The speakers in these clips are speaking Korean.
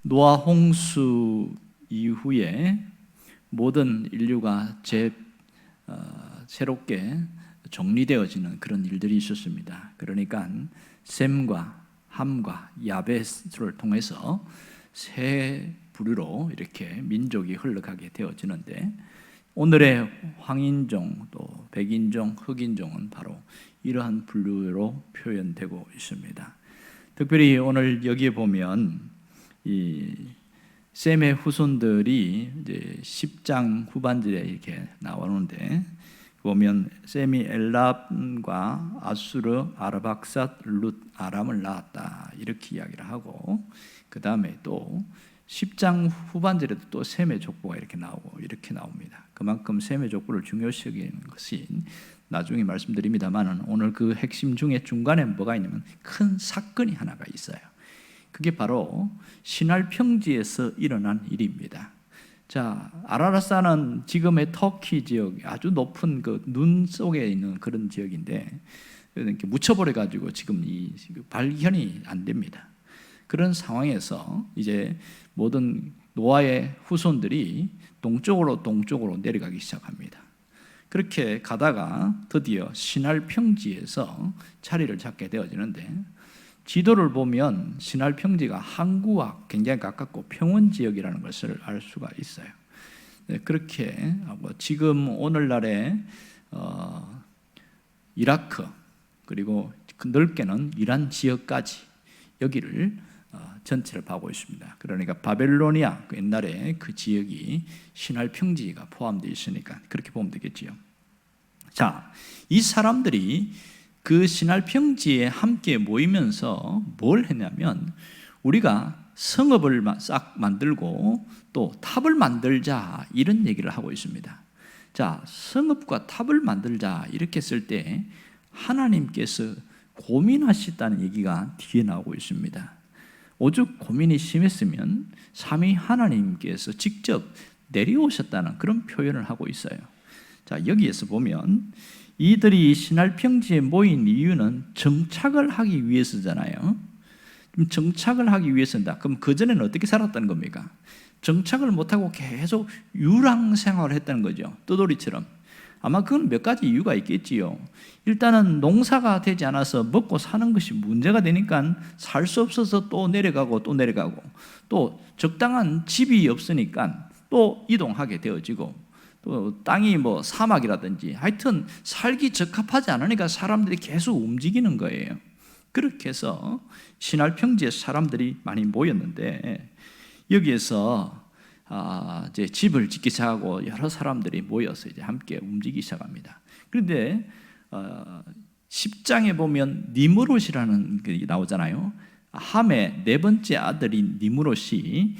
노아 홍수 이후에 모든 인류가 새롭게 정리되어지는 그런 일들이 있었습니다. 그러니까 셈과 함과 야벳을 통해서 세 부류로 이렇게 민족이 흘러가게 되어지는데, 오늘의 황인종, 또 백인종, 흑인종은 바로 이러한 분류로 표현되고 있습니다. 특별히 오늘 여기에 보면 이 셈의 후손들이 이제 10장 후반절에 이렇게 나오는데, 보면 셈이 엘랍과 아수르, 아르박삿, 룻, 아람을 낳았다 이렇게 이야기를 하고, 그 다음에 또 10장 후반절에도 또 셈의 족보가 이렇게 나오고 이렇게 나옵니다. 그만큼 셈의 족보를 중요시 여기는 것이 나중에 말씀드립니다만, 오늘 그 핵심 중에 중간에 뭐가 있냐면 큰 사건이 하나가 있어요. 그게 바로 시날 평지에서 일어난 일입니다. 자, 아라라사는 지금의 터키 지역, 아주 높은 그 눈 속에 있는 그런 지역인데, 이렇게 묻혀버려 가지고 지금 이 발견이 안 됩니다. 그런 상황에서 이제 모든 노아의 후손들이 동쪽으로 내려가기 시작합니다. 그렇게 가다가 드디어 시날 평지에서 자리를 잡게 되어지는데, 지도를 보면 시날 평지가 항구와 굉장히 가깝고 평원 지역이라는 것을 알 수가 있어요. 그렇게 지금 오늘날의 이라크, 그리고 넓게는 이란 지역까지 여기를 전체를 봐고 있습니다. 그러니까 바벨로니아, 옛날에 그 지역이 시날 평지가 포함되어 있으니까 그렇게 보면 되겠지요. 자, 이 사람들이 그 시날 평지에 함께 모이면서 뭘 했냐면, 우리가 성읍을 싹 만들고 또 탑을 만들자 이런 얘기를 하고 있습니다. 자, 성읍과 탑을 만들자 이렇게 쓸 때 하나님께서 고민하셨다는 얘기가 뒤에 나오고 있습니다. 오죽 고민이 심했으면 삼위 하나님께서 직접 내려오셨다는 그런 표현을 하고 있어요. 자, 여기에서 보면 이들이 시날 평지에 모인 이유는 정착을 하기 위해서잖아요. 정착을 하기 위해서다. 그럼 그전에는 어떻게 살았다는 겁니까? 정착을 못하고 계속 유랑 생활을 했다는 거죠. 떠돌이처럼. 아마 그건 몇 가지 이유가 있겠지요. 일단은 농사가 되지 않아서 먹고 사는 것이 문제가 되니까 살 수 없어서 또 내려가고 또 적당한 집이 없으니까 또 이동하게 되어지고, 또 땅이 뭐 사막이라든지 하여튼 살기 적합하지 않으니까 사람들이 계속 움직이는 거예요. 그렇게 해서 시날 평지에 사람들이 많이 모였는데, 여기에서 이제 집을 짓기 시작하고 여러 사람들이 모여서 이제 함께 움직이기 시작합니다. 그런데 10장에 보면 니므롯이라는 게 나오잖아요. 함의 네 번째 아들인 니므롯이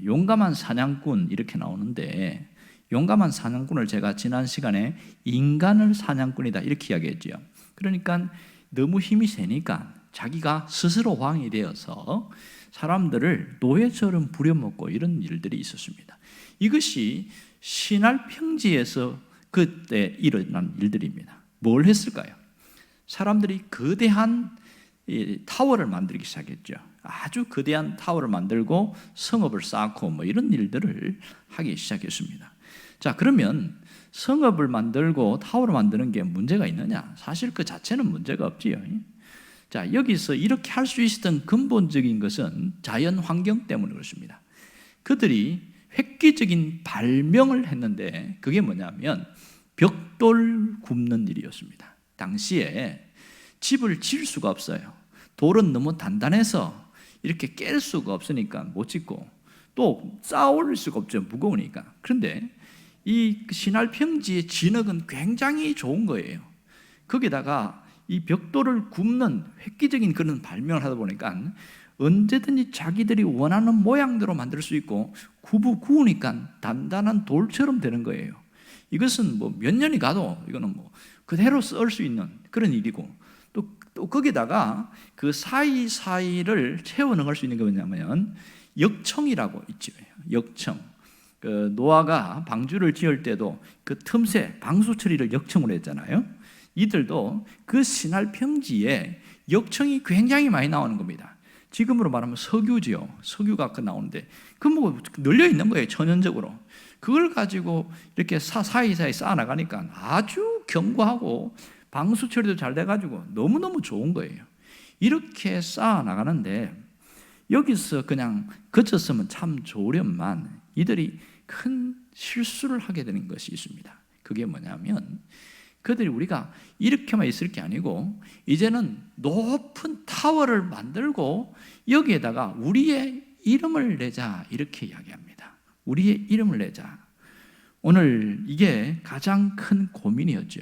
용감한 사냥꾼 이렇게 나오는데, 용감한 사냥꾼을 제가 지난 시간에 인간을 사냥꾼이다 이렇게 이야기했죠. 그러니까 너무 힘이 세니까 자기가 스스로 왕이 되어서 사람들을 노예처럼 부려먹고 이런 일들이 있었습니다. 이것이 시날 평지에서 그때 일어난 일들입니다. 뭘 했을까요? 사람들이 거대한 타워를 만들기 시작했죠. 아주 거대한 타워를 만들고 성읍을 쌓고 뭐 이런 일들을 하기 시작했습니다. 자, 그러면 성읍을 만들고 타워를 만드는 게 문제가 있느냐? 사실 그 자체는 문제가 없지요. 자, 여기서 이렇게 할 수 있었던 근본적인 것은 자연 환경 때문에 그렇습니다. 그들이 획기적인 발명을 했는데, 그게 뭐냐면 벽돌 굽는 일이었습니다. 당시에 집을 지을 수가 없어요. 돌은 너무 단단해서 이렇게 깰 수가 없으니까 못 짓고, 또 쌓아 올릴 수가 없죠. 무거우니까. 그런데 이 시날 평지의 진흙은 굉장히 좋은 거예요. 거기다가 이 벽돌을 굽는 획기적인 그런 발명을 하다 보니까 언제든지 자기들이 원하는 모양대로 만들 수 있고, 구우니까 단단한 돌처럼 되는 거예요. 이것은 뭐 몇 년이 가도 이거는 뭐 그대로 쓸 수 있는 그런 일이고, 또 거기다가 그 사이사이를 채워 넣을 수 있는 게 뭐냐면 역청이라고 있죠. 역청. 그 노아가 방주를 지을 때도 그 틈새 방수 처리를 역청으로 했잖아요. 이들도 그 시날 평지에 역청이 굉장히 많이 나오는 겁니다. 지금으로 말하면 석유지요. 석유가 나오는데 그 뭐 널려 있는 거예요. 천연적으로. 그걸 가지고 이렇게 사이사이 쌓아나가니까 아주 견고하고 방수 처리도 잘 돼가지고 너무너무 좋은 거예요. 이렇게 쌓아나가는데 여기서 그냥 그쳤으면 참 좋으련만 이들이 큰 실수를 하게 되는 것이 있습니다. 그게 뭐냐면 그들이 우리가 이렇게만 있을 게 아니고 이제는 높은 타워를 만들고 여기에다가 우리의 이름을 내자 이렇게 이야기합니다. 우리의 이름을 내자. 오늘 이게 가장 큰 고민이었죠.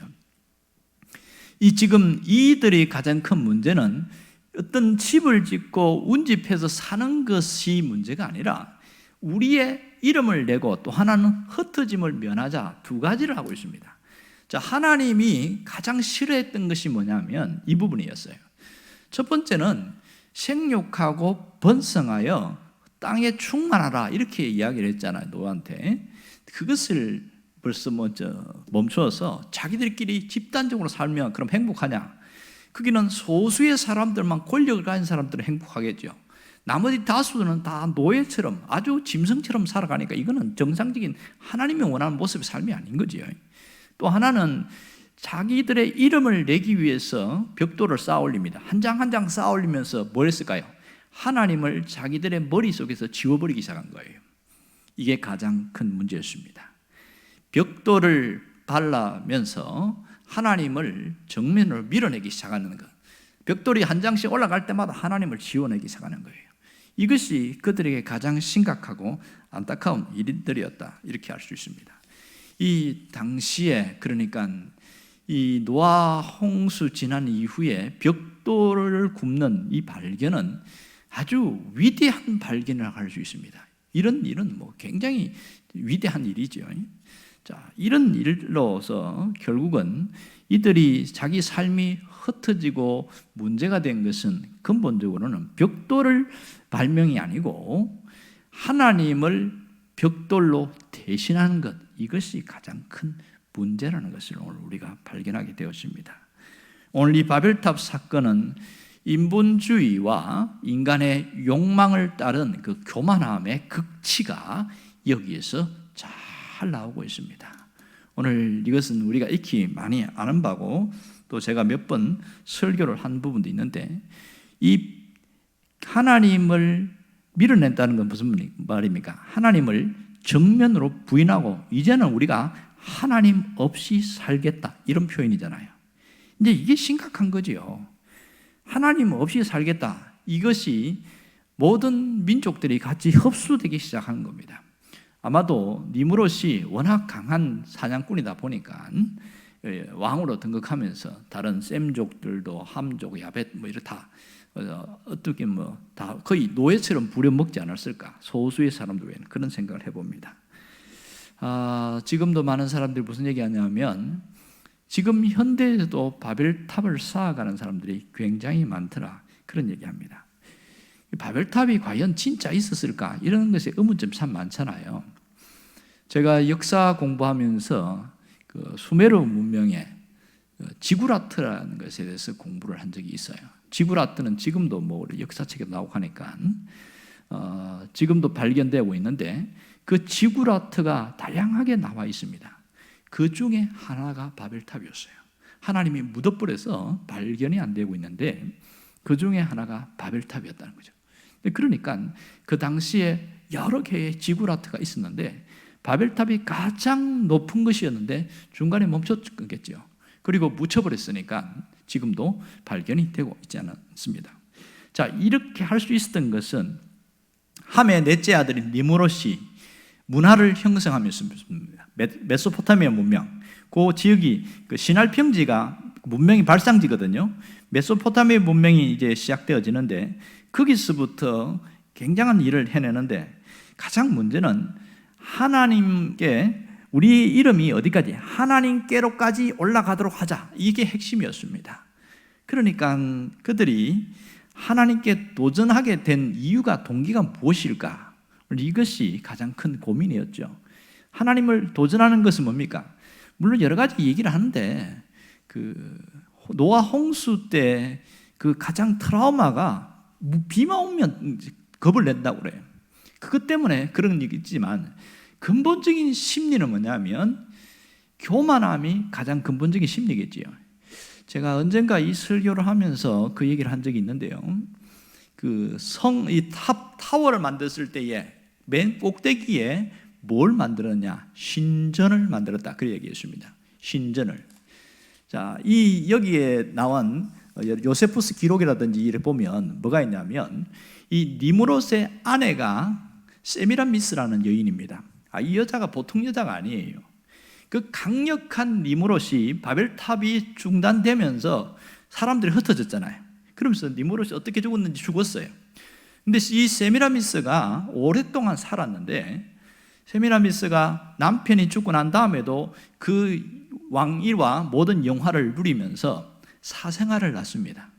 지금 이들이 가장 큰 문제는 어떤 집을 짓고 운집해서 사는 것이 문제가 아니라 우리의 이름을 내고 또 하나는 흩어짐을 면하자, 두 가지를 하고 있습니다. 자, 하나님이 가장 싫어했던 것이 뭐냐면 이 부분이었어요. 첫 번째는 생육하고 번성하여 땅에 충만하라 이렇게 이야기를 했잖아요. 노아한테. 그것을 벌써 멈춰서 자기들끼리 집단적으로 살면 그럼 행복하냐? 거기는 소수의 사람들만 권력을 가진 사람들은 행복하겠죠. 나머지 다수는 다 노예처럼 아주 짐승처럼 살아가니까 이거는 정상적인 하나님이 원하는 모습의 삶이 아닌 거지요. 또 하나는 자기들의 이름을 내기 위해서 벽돌을 쌓아 올립니다. 한 장 한 장 쌓아 올리면서 뭘 했을까요? 하나님을 자기들의 머릿속에서 지워버리기 시작한 거예요. 이게 가장 큰 문제였습니다. 벽돌을 발라면서 하나님을 정면으로 밀어내기 시작하는 것. 벽돌이 한 장씩 올라갈 때마다 하나님을 지워내기 시작하는 거예요. 이것이 그들에게 가장 심각하고 안타까운 일들이었다 이렇게 할 수 있습니다. 이 당시에 그러니까 이 노아 홍수 지난 이후에 벽돌을 굽는 이 발견은 아주 위대한 발견을 할 수 있습니다. 이런 일은 굉장히 위대한 일이죠. 자, 이런 일로서 결국은 이들이 자기 삶이 흩어지고 문제가 된 것은 근본적으로는 벽돌을 발명이 아니고 하나님을 벽돌로 대신하는 것, 이것이 가장 큰 문제라는 것을 오늘 우리가 발견하게 되었습니다. 오늘 이 바벨탑 사건은 인본주의와 인간의 욕망을 따른 그 교만함의 극치가 여기에서 잘 나오고 있습니다. 오늘 이것은 우리가 익히 많이 아는 바고 또 제가 몇 번 설교를 한 부분도 있는데 이 하나님을 밀어낸다는 건 무슨 말입니까? 하나님을 정면으로 부인하고 이제는 우리가 하나님 없이 살겠다 이런 표현이잖아요. 이제 이게 심각한 거지요. 하나님 없이 살겠다. 이것이 모든 민족들이 같이 흡수되기 시작한 겁니다. 아마도 니무롯이 워낙 강한 사냥꾼이다 보니까 왕으로 등극하면서 다른 셈족들도 함족, 야벳 이렇다 어떻게 다 거의 노예처럼 부려먹지 않았을까? 소수의 사람들 외에는 그런 생각을 해봅니다. 지금도 많은 사람들이 무슨 얘기하냐면 지금 현대에도 바벨탑을 쌓아가는 사람들이 굉장히 많더라 그런 얘기합니다. 바벨탑이 과연 진짜 있었을까? 이런 것에 의문점이 참 많잖아요. 제가 역사 공부하면서 그 수메르 문명의 지구라트라는 것에 대해서 공부를 한 적이 있어요. 지구라트는 지금도 역사책에 나오고 하니까 지금도 발견되고 있는데 그 지구라트가 다양하게 나와 있습니다. 그 중에 하나가 바벨탑이었어요. 하나님이 묻어버려서 발견이 안 되고 있는데 그 중에 하나가 바벨탑이었다는 거죠. 그러니까 그 당시에 여러 개의 지구라트가 있었는데 바벨탑이 가장 높은 것이었는데 중간에 멈췄겠죠. 그리고 묻혀버렸으니까 지금도 발견이 되고 있지 않습니다. 자, 이렇게 할 수 있었던 것은 함의 넷째 아들인 니무롯이 문화를 형성하면서입니다. 메소포타미아 문명, 그 지역이 그 시날 평지가 문명이 발상지거든요. 메소포타미아 문명이 이제 시작되어지는데 거기서부터 굉장한 일을 해내는데 가장 문제는 하나님께 우리 이름이 어디까지 하나님께로까지 올라가도록 하자, 이게 핵심이었습니다. 그러니까 그들이 하나님께 도전하게 된 이유가 동기가 무엇일까? 이것이 가장 큰 고민이었죠. 하나님을 도전하는 것은 뭡니까? 물론 여러 가지 얘기를 하는데 그 노아 홍수 때 그 가장 트라우마가 비만 오면 겁을 낸다고 그래요. 그것 때문에 그런 얘기 있지만 근본적인 심리는 뭐냐면 교만함이 가장 근본적인 심리겠지요. 제가 언젠가 이 설교를 하면서 그 얘기를 한 적이 있는데요. 이 타워를 만들었을 때에 맨 꼭대기에 뭘 만들었냐? 신전을 만들었다. 그 얘기했습니다. 신전을. 자, 여기에 나온 요세푸스 기록이라든지 이를 보면 뭐가 있냐면 이 니무롯의 아내가 세미라미스라는 여인입니다. 이 여자가 보통 여자가 아니에요. 그 강력한 니무롯이 바벨탑이 중단되면서 사람들이 흩어졌잖아요. 그러면서 니무롯이 어떻게 죽었는지 죽었어요. 근데 이 세미라미스가 오랫동안 살았는데 세미라미스가 남편이 죽고 난 다음에도 그 왕위와 모든 영화를 누리면서 사생아를 낳습니다.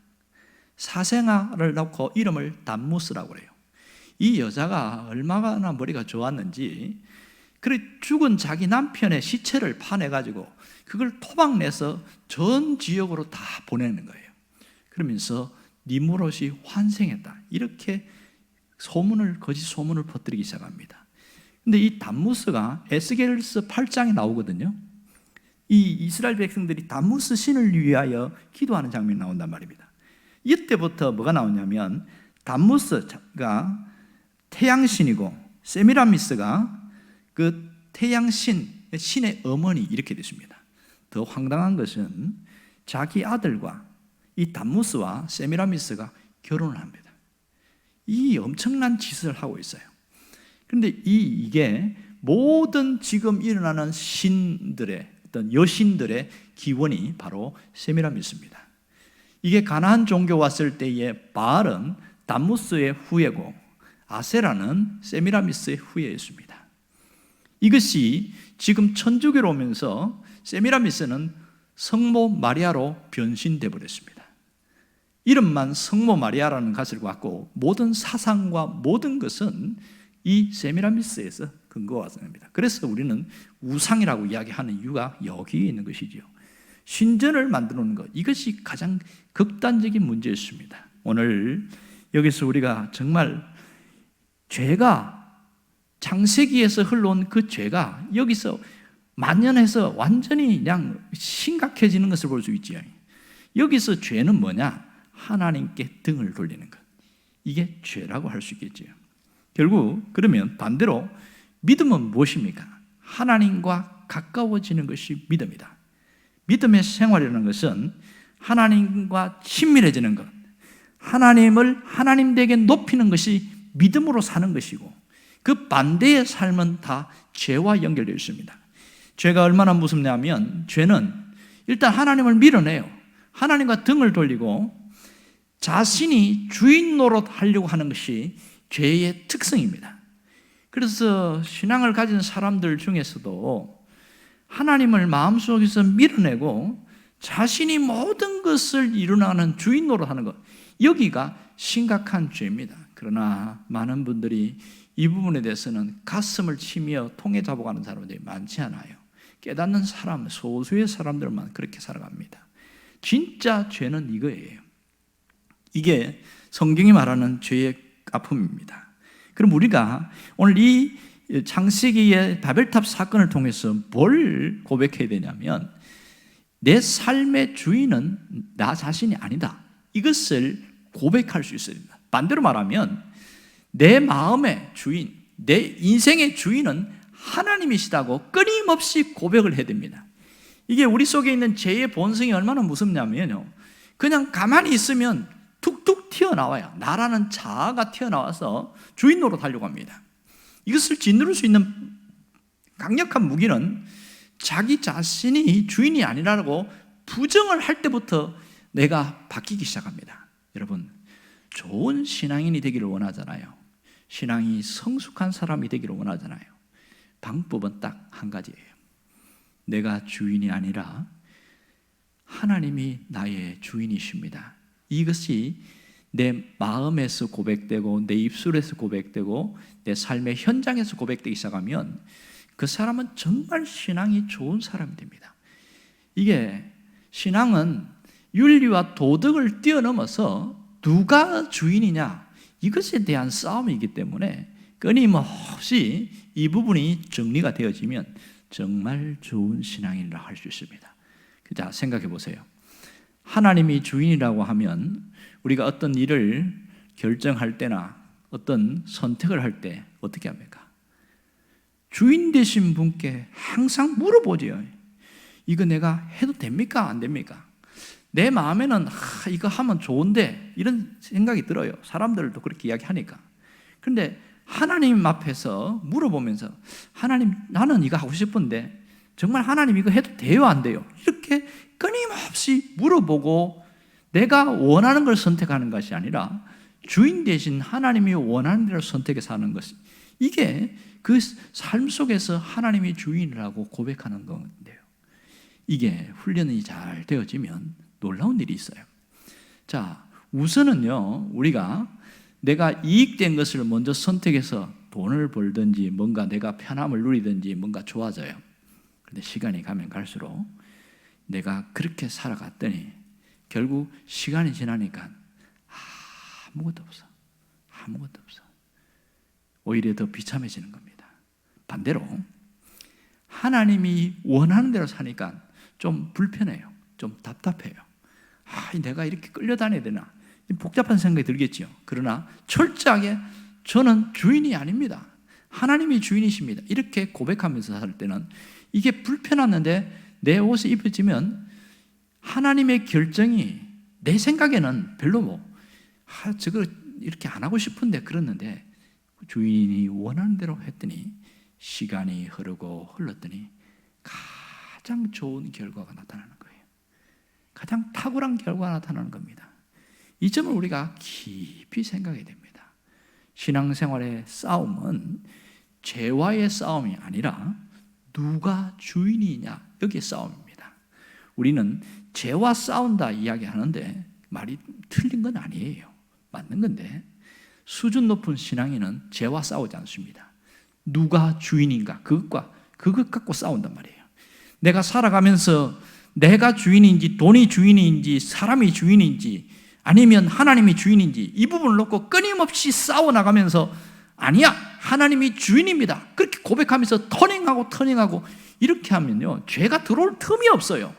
사생아를 낳고 이름을 담무스라고 그래요. 이 여자가 얼마나 머리가 좋았는지 그래 죽은 자기 남편의 시체를 파내가지고 그걸 토막내서 전 지역으로 다 보내는 거예요. 그러면서 니무롯이 환생했다 이렇게 거짓 소문을 퍼뜨리기 시작합니다. 근데 이 담무스가 에스겔서 8장에 나오거든요. 이 이스라엘 백성들이 담무스 신을 위하여 기도하는 장면이 나온단 말입니다. 이때부터 뭐가 나오냐면 담무스가 태양신이고 세미라미스가 그 태양신, 신의 어머니 이렇게 됐습니다. 더 황당한 것은 자기 아들과 이 담무스와 세미라미스가 결혼을 합니다. 이 엄청난 짓을 하고 있어요. 그런데 이게 모든 지금 일어나는 신들의 어떤 여신들의 기원이 바로 세미라미스입니다. 이게 가나안 종교 왔을 때의 바알은 담무스의 후예고 아세라는 세미라미스의 후예였습니다. 이것이 지금 천주교로 오면서 세미라미스는 성모 마리아로 변신돼 버렸습니다. 이름만 성모 마리아라는 것을 갖고 모든 사상과 모든 것은 이 세미라미스에서 근거화됩니다. 그래서 우리는 우상이라고 이야기하는 이유가 여기에 있는 것이죠. 신전을 만들어 놓는 것, 이것이 가장 극단적인 문제였습니다. 오늘 여기서 우리가 정말 죄가 창세기에서 흘러온 그 죄가 여기서 만연해서 완전히 그냥 심각해지는 것을 볼 수 있지요. 여기서 죄는 뭐냐? 하나님께 등을 돌리는 것. 이게 죄라고 할 수 있겠지요. 결국 그러면 반대로 믿음은 무엇입니까? 하나님과 가까워지는 것이 믿음이다. 믿음의 생활이라는 것은 하나님과 친밀해지는 것, 하나님을 하나님에게 높이는 것이 믿음으로 사는 것이고 그 반대의 삶은 다 죄와 연결되어 있습니다. 죄가 얼마나 무섭냐면 죄는 일단 하나님을 밀어내요. 하나님과 등을 돌리고 자신이 주인 노릇 하려고 하는 것이 죄의 특성입니다. 그래서 신앙을 가진 사람들 중에서도 하나님을 마음속에서 밀어내고 자신이 모든 것을 이루나는 주인 노릇하는 것, 여기가 심각한 죄입니다. 그러나 많은 분들이 이 부분에 대해서는 가슴을 치며 통에 잡아가는 사람들이 많지 않아요. 깨닫는 사람, 소수의 사람들만 그렇게 살아갑니다. 진짜 죄는 이거예요. 이게 성경이 말하는 죄의 아픔입니다. 그럼 우리가 오늘 이 창세기의 바벨탑 사건을 통해서 뭘 고백해야 되냐면 내 삶의 주인은 나 자신이 아니다. 이것을 고백할 수 있어야 됩니다. 반대로 말하면 내 마음의 주인, 내 인생의 주인은 하나님이시다고 끊임없이 고백을 해야 됩니다. 이게 우리 속에 있는 죄의 본성이 얼마나 무섭냐면요, 그냥 가만히 있으면 툭툭 튀어나와요. 나라는 자아가 튀어나와서 주인 노릇하려고 합니다. 이것을 짓누를 수 있는 강력한 무기는 자기 자신이 주인이 아니라고 부정을 할 때부터 내가 바뀌기 시작합니다. 여러분, 좋은 신앙인이 되기를 원하잖아요. 신앙이 성숙한 사람이 되기를 원하잖아요. 방법은 딱 한 가지예요. 내가 주인이 아니라 하나님이 나의 주인이십니다. 이것이 내 마음에서 고백되고 내 입술에서 고백되고 내 삶의 현장에서 고백되기 시작하면 그 사람은 정말 신앙이 좋은 사람이 됩니다. 이게 신앙은 윤리와 도덕을 뛰어넘어서 누가 주인이냐, 이것에 대한 싸움이기 때문에 끊임없이 이 부분이 정리가 되어지면 정말 좋은 신앙인이라 할 수 있습니다. 자, 생각해 보세요. 하나님이 주인이라고 하면 우리가 어떤 일을 결정할 때나 어떤 선택을 할 때 어떻게 합니까? 주인 되신 분께 항상 물어보죠. 이거 내가 해도 됩니까? 안 됩니까? 내 마음에는 이거 하면 좋은데 이런 생각이 들어요. 사람들도 그렇게 이야기하니까. 그런데 하나님 앞에서 물어보면서 하나님, 나는 이거 하고 싶은데 정말 하나님 이거 해도 돼요? 안 돼요? 이렇게 끊임없이 물어보고 내가 원하는 걸 선택하는 것이 아니라 주인 대신 하나님이 원하는 대로 선택해서 하는 것, 이게 그 삶 속에서 하나님이 주인이라고 고백하는 건데요. 이게 훈련이 잘 되어지면 놀라운 일이 있어요. 자, 우선은요, 우리가 내가 이익된 것을 먼저 선택해서 돈을 벌든지 뭔가 내가 편함을 누리든지 뭔가 좋아져요. 그런데 시간이 가면 갈수록 내가 그렇게 살아갔더니 결국 시간이 지나니까 아무것도 없어. 아무것도 없어. 오히려 더 비참해지는 겁니다. 반대로 하나님이 원하는 대로 사니까 좀 불편해요. 좀 답답해요. 내가 이렇게 끌려다녀야 되나? 복잡한 생각이 들겠죠. 그러나 철저하게 저는 주인이 아닙니다. 하나님이 주인이십니다. 이렇게 고백하면서 살 때는 이게 불편했는데 내 옷에 입혀지면 하나님의 결정이 내 생각에는 별로 저거 이렇게 안 하고 싶은데 그랬는데 주인이 원하는 대로 했더니 시간이 흐르고 흘렀더니 가장 좋은 결과가 나타나는 거예요. 가장 탁월한 결과가 나타나는 겁니다. 이 점을 우리가 깊이 생각해야 됩니다. 신앙생활의 싸움은 죄와의 싸움이 아니라 누가 주인이냐, 여기에 싸움입니다. 우리는 죄와 싸운다 이야기하는데 말이 틀린 건 아니에요. 맞는 건데 수준 높은 신앙인은 죄와 싸우지 않습니다. 누가 주인인가, 그것 갖고 싸운단 말이에요. 내가 살아가면서 내가 주인인지 돈이 주인인지 사람이 주인인지 아니면 하나님이 주인인지 이 부분을 놓고 끊임없이 싸워나가면서 아니야, 하나님이 주인입니다, 그렇게 고백하면서 터닝하고 이렇게 하면요, 죄가 들어올 틈이 없어요.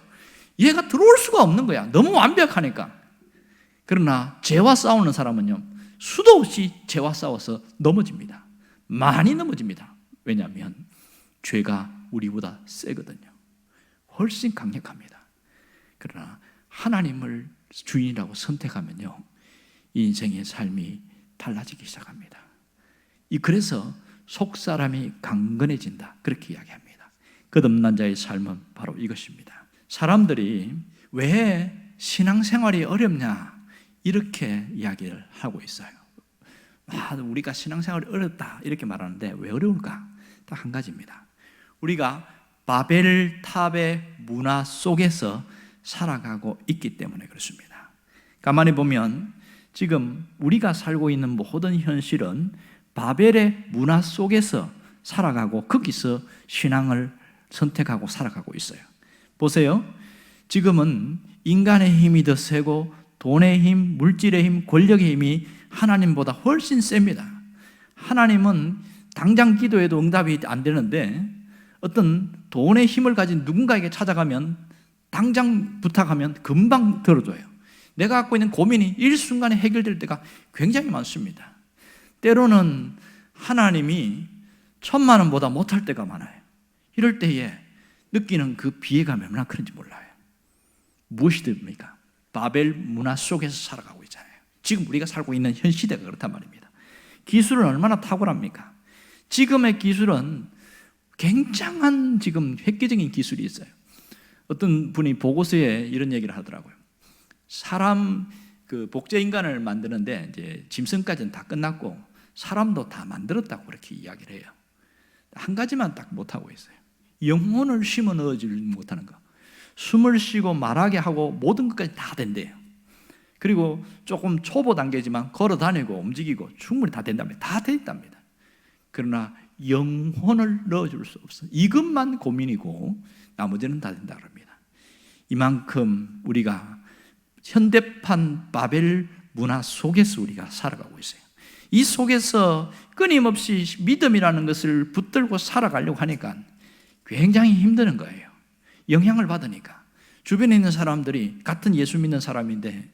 얘가 들어올 수가 없는 거야. 너무 완벽하니까. 그러나 죄와 싸우는 사람은요, 수도 없이 죄와 싸워서 넘어집니다. 많이 넘어집니다. 왜냐하면 죄가 우리보다 세거든요. 훨씬 강력합니다. 그러나 하나님을 주인이라고 선택하면요, 이 인생의 삶이 달라지기 시작합니다. 그래서 속사람이 강건해진다, 그렇게 이야기합니다. 거듭난 자의 삶은 바로 이것입니다. 사람들이 왜 신앙생활이 어렵냐 이렇게 이야기를 하고 있어요. 우리가 신앙생활이 어렵다 이렇게 말하는데 왜 어려울까? 딱 한 가지입니다. 우리가 바벨탑의 문화 속에서 살아가고 있기 때문에 그렇습니다. 가만히 보면 지금 우리가 살고 있는 모든 현실은 바벨의 문화 속에서 살아가고 거기서 신앙을 선택하고 살아가고 있어요. 보세요. 지금은 인간의 힘이 더 세고 돈의 힘, 물질의 힘, 권력의 힘이 하나님보다 훨씬 셉니다. 하나님은 당장 기도해도 응답이 안 되는데 어떤 돈의 힘을 가진 누군가에게 찾아가면 당장 부탁하면 금방 들어줘요. 내가 갖고 있는 고민이 일순간에 해결될 때가 굉장히 많습니다. 때로는 하나님이 1,000만 원보다 못할 때가 많아요. 이럴 때에 느끼는 그 비애감이 얼마나 큰지 몰라요. 무엇이 됩니까? 바벨 문화 속에서 살아가고 있잖아요. 지금 우리가 살고 있는 현 시대가 그렇단 말입니다. 기술은 얼마나 탁월합니까? 지금의 기술은 굉장한 지금 획기적인 기술이 있어요. 어떤 분이 보고서에 이런 얘기를 하더라고요. 사람 복제 인간을 만드는데 이제 짐승까지는 다 끝났고 사람도 다 만들었다고 그렇게 이야기를 해요. 한 가지만 딱 못하고 있어요. 영혼을 심어 넣어주지 못하는 거. 숨을 쉬고 말하게 하고 모든 것까지 다 된대요. 그리고 조금 초보 단계지만 걸어 다니고 움직이고 충분히 다 된답니다. 다 됐답니다. 그러나 영혼을 넣어줄 수 없어. 이것만 고민이고 나머지는 다 된다 그럽니다. 이만큼 우리가 현대판 바벨 문화 속에서 우리가 살아가고 있어요. 이 속에서 끊임없이 믿음이라는 것을 붙들고 살아가려고 하니까 굉장히 힘드는 거예요. 영향을 받으니까. 주변에 있는 사람들이 같은 예수 믿는 사람인데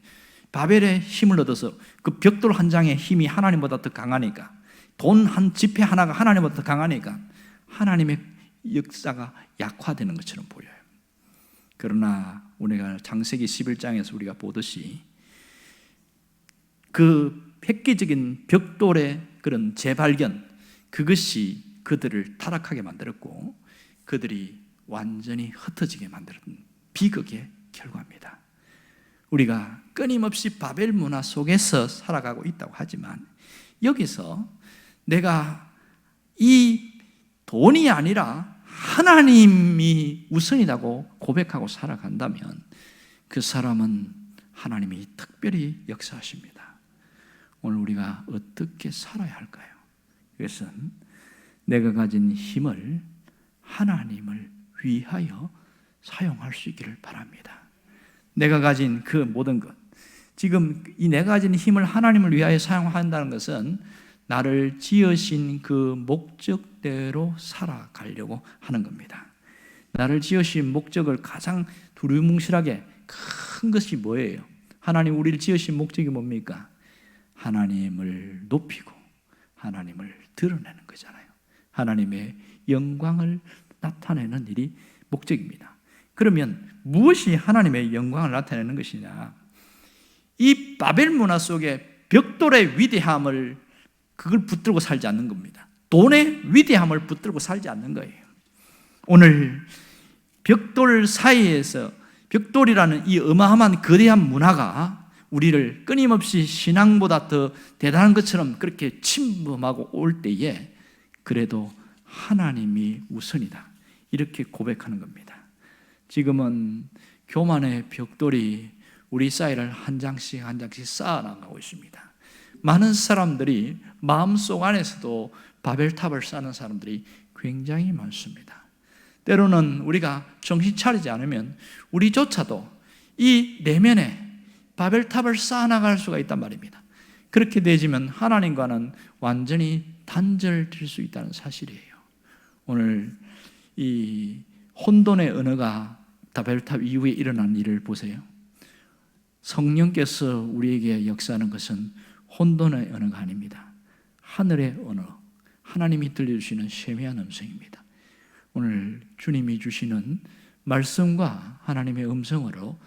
바벨의 힘을 얻어서 그 벽돌 한 장의 힘이 하나님보다 더 강하니까, 돈 한 지폐 하나가 하나님보다 더 강하니까 하나님의 역사가 약화되는 것처럼 보여요. 그러나 우리가 창세기 11장에서 우리가 보듯이 그 획기적인 벽돌의 그런 재발견, 그것이 그들을 타락하게 만들었고 그들이 완전히 흩어지게 만들었던 비극의 결과입니다. 우리가 끊임없이 바벨 문화 속에서 살아가고 있다고 하지만 여기서 내가 이 돈이 아니라 하나님이 우선이라고 고백하고 살아간다면 그 사람은 하나님이 특별히 역사하십니다. 오늘 우리가 어떻게 살아야 할까요? 이것은 내가 가진 힘을 하나님을 위하여 사용할 수 있기를 바랍니다. 내가 가진 그 모든 것, 지금 이 내가 가진 힘을 하나님을 위하여 사용한다는 것은 나를 지으신 그 목적대로 살아가려고 하는 겁니다. 나를 지으신 목적을 가장 두루뭉실하게 큰 것이 뭐예요? 하나님 우리를 지으신 목적이 뭡니까? 하나님을 높이고 하나님을 드러내는 거잖아요. 하나님의 영광을 나타내는 일이 목적입니다. 그러면 무엇이 하나님의 영광을 나타내는 것이냐? 이 바벨 문화 속에 벽돌의 위대함을 그걸 붙들고 살지 않는 겁니다. 돈의 위대함을 붙들고 살지 않는 거예요. 오늘 벽돌 사이에서 벽돌이라는 이 어마어마한 거대한 문화가 우리를 끊임없이 신앙보다 더 대단한 것처럼 그렇게 침범하고 올 때에 그래도 하나님이 우선이다, 이렇게 고백하는 겁니다. 지금은 교만의 벽돌이 우리 사이를 한 장씩 한 장씩 쌓아나가고 있습니다. 많은 사람들이 마음속 안에서도 바벨탑을 쌓는 사람들이 굉장히 많습니다. 때로는 우리가 정신 차리지 않으면 우리조차도 이 내면에 바벨탑을 쌓아나갈 수가 있단 말입니다. 그렇게 되지면 하나님과는 완전히 단절될 수 있다는 사실이에요. 오늘 이 혼돈의 언어가 바벨탑 이후에 일어난 일을 보세요. 성령께서 우리에게 역사하는 것은 혼돈의 언어가 아닙니다. 하늘의 언어, 하나님이 들려주시는 세미한 음성입니다. 오늘 주님이 주시는 말씀과 하나님의 음성으로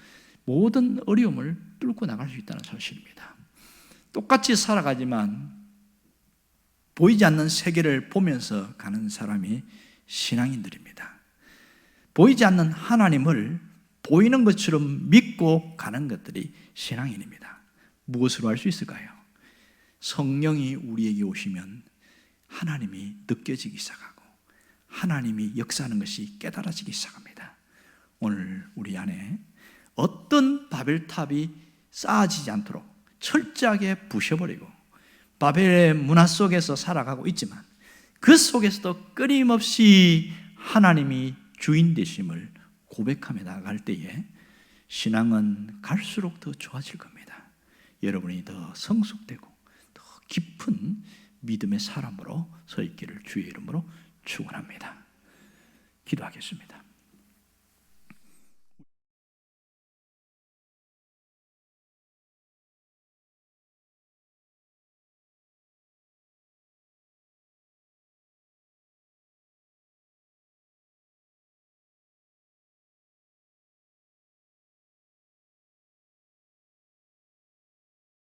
모든 어려움을 뚫고 나갈 수 있다는 사실입니다. 똑같이 살아가지만 보이지 않는 세계를 보면서 가는 사람이 신앙인들입니다. 보이지 않는 하나님을 보이는 것처럼 믿고 가는 것들이 신앙인입니다. 무엇으로 할 수 있을까요? 성령이 우리에게 오시면 하나님이 느껴지기 시작하고 하나님이 역사하는 것이 깨달아지기 시작합니다. 오늘 우리 안에 어떤 바벨탑이 쌓아지지 않도록 철저하게 부셔버리고 바벨의 문화 속에서 살아가고 있지만 그 속에서도 끊임없이 하나님이 주인 되심을 고백하며 나아갈 때에 신앙은 갈수록 더 좋아질 겁니다. 여러분이 더 성숙되고 더 깊은 믿음의 사람으로 서 있기를 주의 이름으로 축원합니다. 기도하겠습니다.